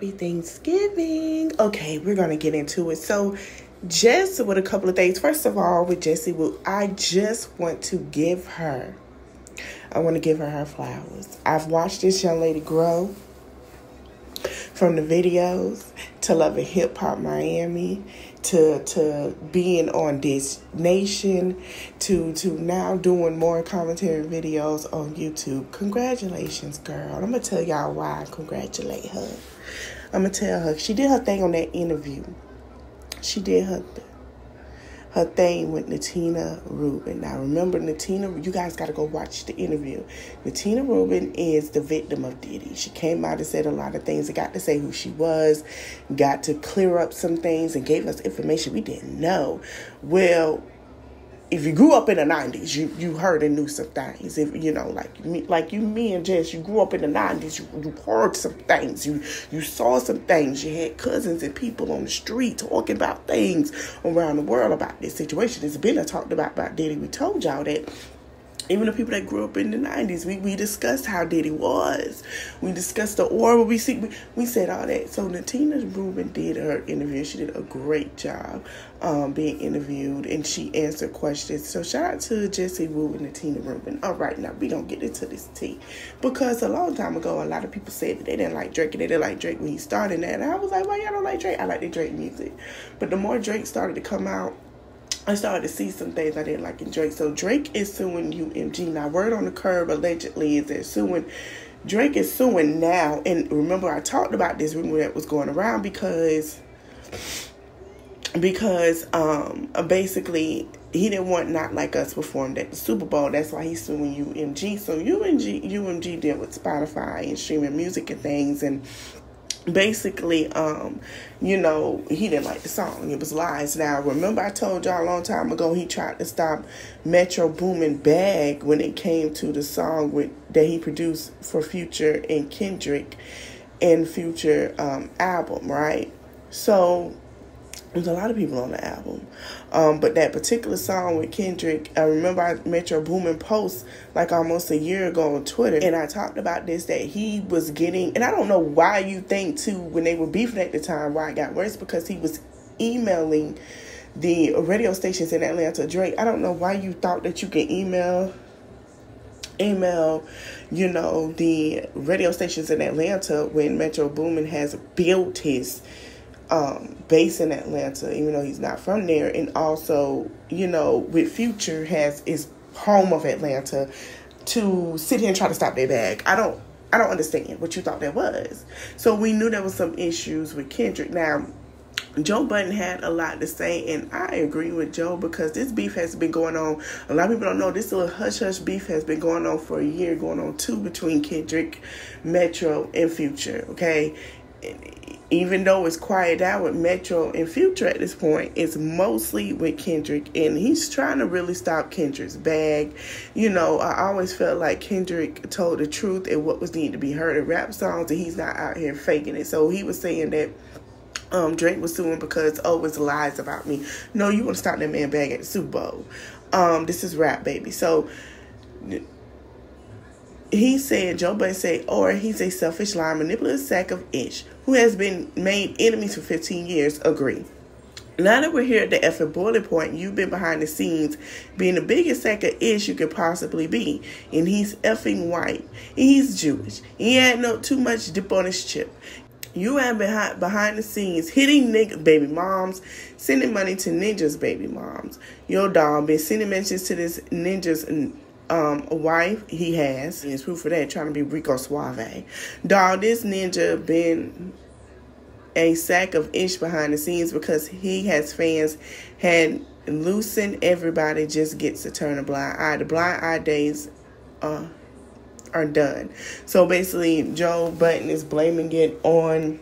happy Thanksgiving. Okay, we're going to get into it. So, just with a couple of things. First of all, with Jessie Woo, I just want to give her her flowers. I've watched this young lady grow from the videos to loving Hip Hop Miami to being on This Nation to now doing more commentary videos on YouTube. Congratulations, girl. I'm going to tell y'all why I congratulate her. I'm going to tell her. She did her thing on that interview. She did her thing with Natina Rubin. Now, remember, you guys got to go watch the interview. Natina Rubin is the victim of Diddy. She came out and said a lot of things and got to say who she was, got to clear up some things and gave us information we didn't know. Well, if you grew up in the 90s, you heard and knew some things. If you know, me and Jess, you grew up in the 90s, you heard some things. You saw some things. You had cousins and people on the street talking about things around the world about this situation. It's been talked about Diddy. We told y'all that. Even the people that grew up in the 90s, we discussed how Diddy was. We discussed the aura. We said all that. So Natina Rubin did her interview. She did a great job being interviewed, and she answered questions. So shout out to Jessie Woo and Natina Rubin. All right, now we gonna get into this tea, because a long time ago, a lot of people said that they didn't like Drake, and they didn't like Drake when he started that. And I was like, why y'all don't like Drake? I like the Drake music, but the more Drake started to come out, I started to see some things I didn't like in Drake. So Drake is suing UMG. Now, word on the curb allegedly is they're Drake is suing now. And remember, I talked about this rumor that was going around because basically he didn't want Not Like Us performed at the Super Bowl. That's why he's suing UMG. So UMG deal with Spotify and streaming music and things, and basically, he didn't like the song. It was lies. Now, remember I told y'all a long time ago he tried to stop Metro Boomin' Bag when it came to the song that he produced for Future and Kendrick and Future album, right? So there's a lot of people on the album. But that particular song with Kendrick, I remember Metro Boomin post like almost a year ago on Twitter. And I talked about this, that he was getting, and I don't know why you think too, when they were beefing at the time, why it got worse, because he was emailing the radio stations in Atlanta. Drake, I don't know why you thought that you can email, the radio stations in Atlanta when Metro Boomin has built his base in Atlanta, even though he's not from there, and also, with Future is home of Atlanta, to sit here and try to stop their bag. I don't understand what you thought that was. So we knew there was some issues with Kendrick. Now, Joe Budden had a lot to say, and I agree with Joe, because this beef has been going on. A lot of people don't know this little hush-hush beef has been going on for a year, going on two, between Kendrick, Metro, and Future, okay? Even though it's quiet down with Metro and Future at this point, it's mostly with Kendrick, and he's trying to really stop Kendrick's bag. I always felt like Kendrick told the truth and what was needed to be heard in rap songs, and he's not out here faking it. So he was saying that Drake was suing because, it's lies about me. No, you want to stop that man bag at the Super Bowl. This is rap, baby. So he said, Joe Budden said, or he's a selfish, lying, manipulative sack of ish who has been made enemies for 15 years. Agree. Now that we're here at the effing boiling point, you've been behind the scenes being the biggest sack of ish you could possibly be. And he's effing white. And he's Jewish. He had too much dip on his chip. You have been behind the scenes hitting niggas' baby moms, sending money to ninjas' baby moms. Your dog been sending messages to this ninja's wife. He has proof of that, trying to be Rico Suave. Dog, this ninja been a sack of ish behind the scenes because he has fans had loosened. Everybody just gets to turn a blind eye. The blind eye days are done. So basically, Joe Budden is blaming it on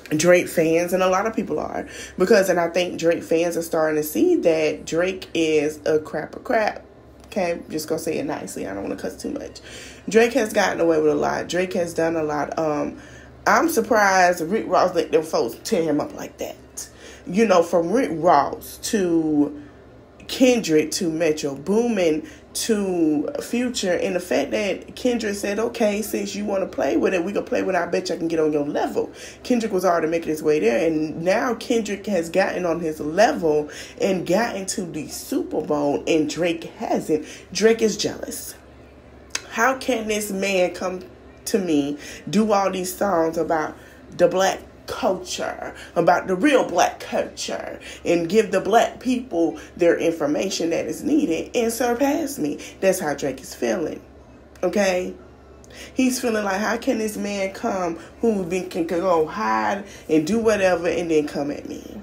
Drake fans, and a lot of people are, and I think Drake fans are starting to see that Drake is a crap of crap. Okay, just gonna say it nicely. I don't want to cuss too much. Drake has gotten away with a lot. Drake has done a lot. I'm surprised Rick Ross let them folks tear him up like that. From Rick Ross to, Kendrick to Metro Boomin to Future, and the fact that Kendrick said, okay, since you want to play with it, we can play with it. I bet you I can get on your level. Kendrick was already making his way there, and now Kendrick has gotten on his level and gotten to the Super Bowl, and Drake hasn't. Drake is jealous. How can this man come to me, do all these songs about the black culture, about the real black culture, and give the black people their information that is needed and surpass me? That's how Drake is feeling. Okay? He's feeling like, how can this man come who can go hide and do whatever and then come at me?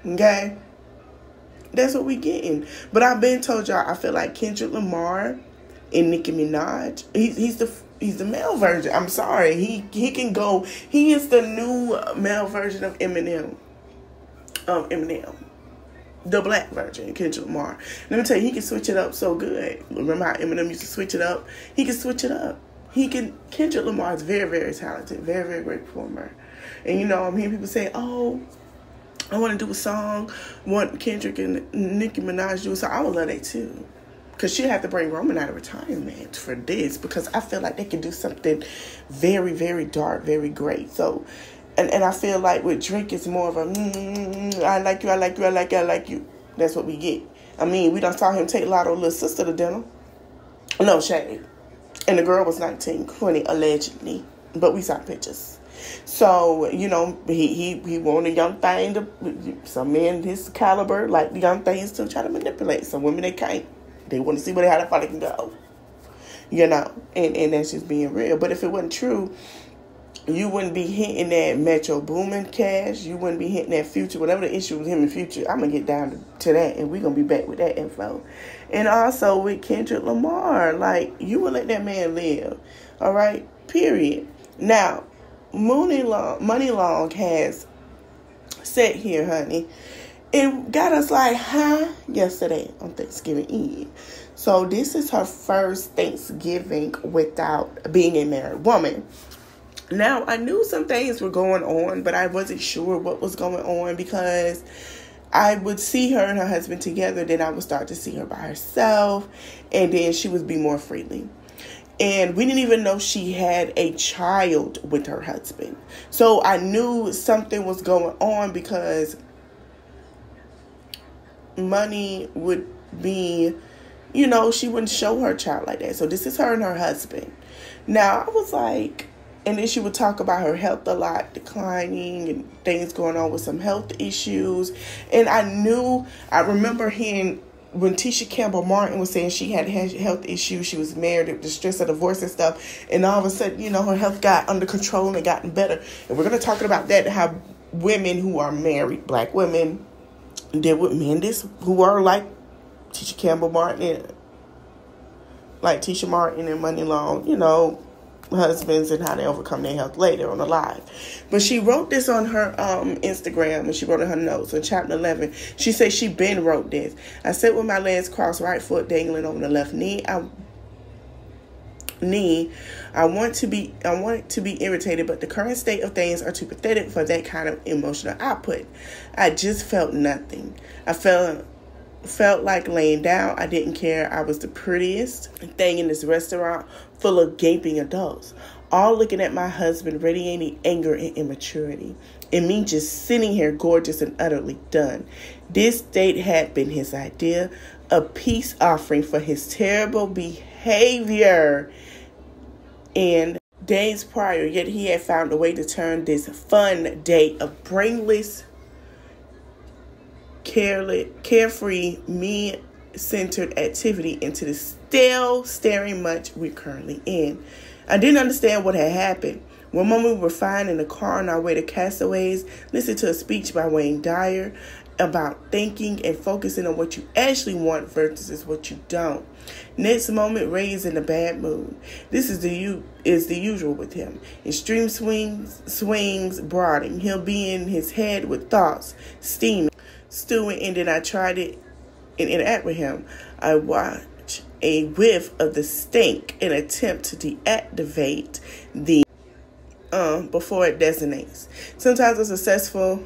Okay? That's what we getting. But I've been told y'all, I feel like Kendrick Lamar and Nicki Minaj, he's the male version. I'm sorry. He can go. He is the new male version of Eminem. The black version, Kendrick Lamar. Let me tell you, he can switch it up so good. Remember how Eminem used to switch it up? He can switch it up. Kendrick Lamar is very, very talented. Very, very great performer. And you know, I'm hearing people say, oh, I want to do a song. Want Kendrick and Nicki Minaj to do a song. I would love that too. Because she'll have to bring Roman out of retirement for this. Because I feel like they can do something very, very dark, very great. So, and I feel like with Drake, it's more of a, I like you, I like you, I like you, I like you. That's what we get. I mean, we done saw him take Lotto's little sister to dinner. No shade. And the girl was 19, 20, allegedly. But we saw pictures. So, you know, he want a young thing to, some men his caliber like the young things to try to manipulate. Some women, they can't. They want to see how far they can go. You know, and that's just being real. But if it wasn't true, you wouldn't be hitting that Metro Boomin cash. You wouldn't be hitting that Future. Whatever the issue with him in Future, I'm going to get down to that. And we're going to be back with that info. And also with Kendrick Lamar. Like, you would let that man live. All right? Period. Now, Muni Long has said here, honey, it got us like, yesterday on Thanksgiving Eve. So this is her first Thanksgiving without being a married woman. Now, I knew some things were going on, but I wasn't sure what was going on because I would see her and her husband together. Then I would start to see her by herself, and then she would be more freely. And we didn't even know she had a child with her husband. So I knew something was going on because money would be, you know, she wouldn't show her child like that. So this is her and her husband. Now, I was like, and then she would talk about her health a lot, declining and things going on with some health issues. And I remember hearing when Tisha Campbell Martin was saying she had health issues, she was married, the stress of divorce and stuff. And all of a sudden, you know, her health got under control and gotten better. And we're going to talk about that, how women who are married, black women, deal with men who are like Tisha Campbell Martin, like Tisha Martin and Muni Long, you know, husbands and how they overcome their health later on the live. But she wrote this on her Instagram, and she wrote in her notes on chapter 11. She said she been wrote this. I sit with my legs crossed, right foot dangling over the left knee. I want to be irritated, but the current state of things are too pathetic for that kind of emotional output. I just felt nothing. I felt like laying down. I didn't care. I was the prettiest thing in this restaurant full of gaping adults, all looking at my husband radiating anger and immaturity, and me just sitting here gorgeous and utterly done. This date had been his idea, a peace offering for his terrible behavior and days prior, yet he had found a way to turn this fun date of brainless, carefree, me-centered activity into the stale, staring much we're currently in. I didn't understand what had happened. One moment we were fine in the car on our way to Castaways, listening to a speech by Wayne Dyer about thinking and focusing on what you actually want versus what you don't. Next moment, Ray's in a bad mood. This is the usual with him. Extreme swings broadening. He'll be in his head with thoughts, steaming, stewing, and then I tried it and interact with him. I watch a whiff of the stink and attempt to deactivate the before it designates. Sometimes a successful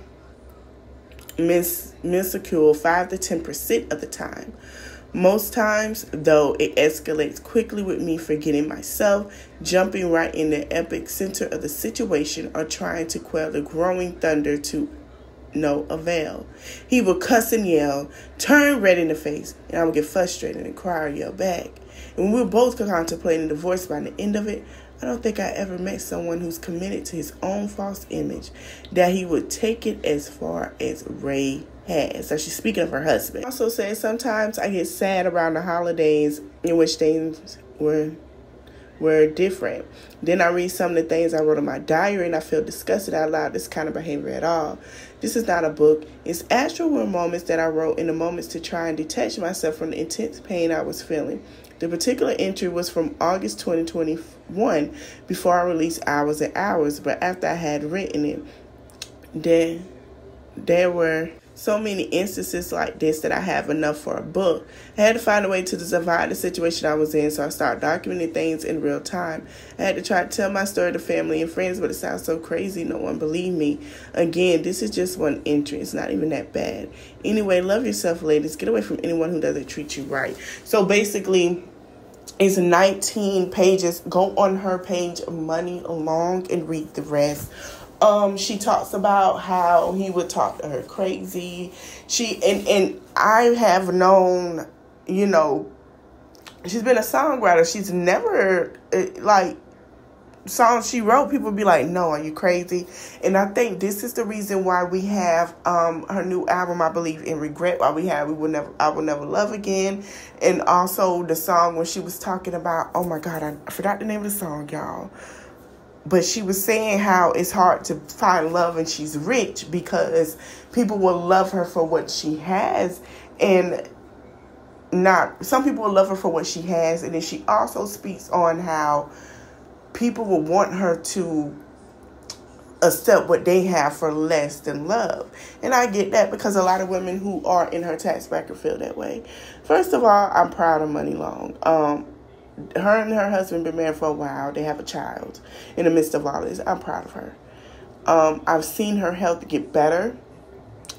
minuscule 5 to 10% of the time. Most times, though, it escalates quickly with me forgetting myself, jumping right in the epic center of the situation, or trying to quell the growing thunder to no avail. He will cuss and yell, turn red in the face, and I will get frustrated and cry or yell back. And when we're both contemplating divorce by the end of it, I don't think I ever met someone who's committed to his own false image that he would take it as far as Ray has. So she's speaking of her husband. Also says, sometimes I get sad around the holidays in which things were different. Then I read some of the things I wrote in my diary and I feel disgusted out loud this kind of behavior at all. This is not a book. It's actual moments that I wrote in the moments to try and detach myself from the intense pain I was feeling. The particular entry was from August 2021 before I released Hours and Hours, but after I had written it, there were so many instances like this that I have enough for a book. I had to find a way to survive the situation I was in, so I started documenting things in real time. I had to try to tell my story to family and friends, but it sounds so crazy, no one believed me. Again, this is just one entry. It's not even that bad. Anyway, love yourself, ladies. Get away from anyone who doesn't treat you right. So basically, it's 19 pages. Go on her page, Muni Long, and read the rest. She talks about how he would talk to her crazy. And I have known, she's been a songwriter. She's never, songs she wrote, people be like, no, are you crazy? And I think this is the reason why we have her new album, I believe, In Regret, why I Will Never Love Again. And also the song when she was talking about, oh my God, I forgot the name of the song, y'all. But she was saying how it's hard to find love and she's rich because people will love her for what she has and some people will love her for what she has. And then she also speaks on how people will want her to accept what they have for less than love. And I get that because a lot of women who are in her tax bracket feel that way. First of all, I'm proud of Muni Long. Her and her husband been married for a while. They have a child in the midst of all this. I'm proud of her. I've seen her health get better.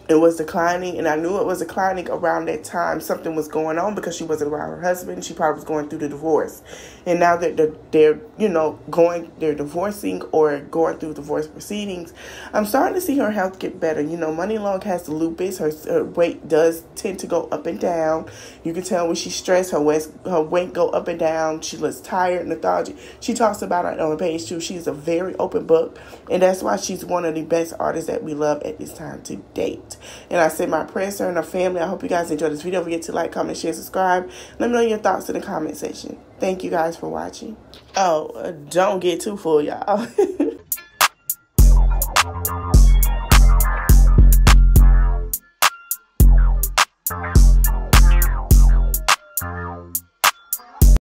It was declining, and I knew it was declining around that time. Something was going on because she wasn't around her husband. She probably was going through the divorce. And now that they're divorcing or going through divorce proceedings, I'm starting to see her health get better. Muni Long has lupus. Her weight does tend to go up and down. You can tell when she's stressed, her weight go up and down. She looks tired and lethargic. She talks about it on her page too. She's a very open book, and that's why she's one of the best artists that we love at this time to date. And I say my prayers to her and her family. I hope you guys enjoyed this video. Don't forget to like, comment, share, subscribe. Let me know your thoughts in the comment section. Thank you guys for watching. Oh, don't get too full, y'all.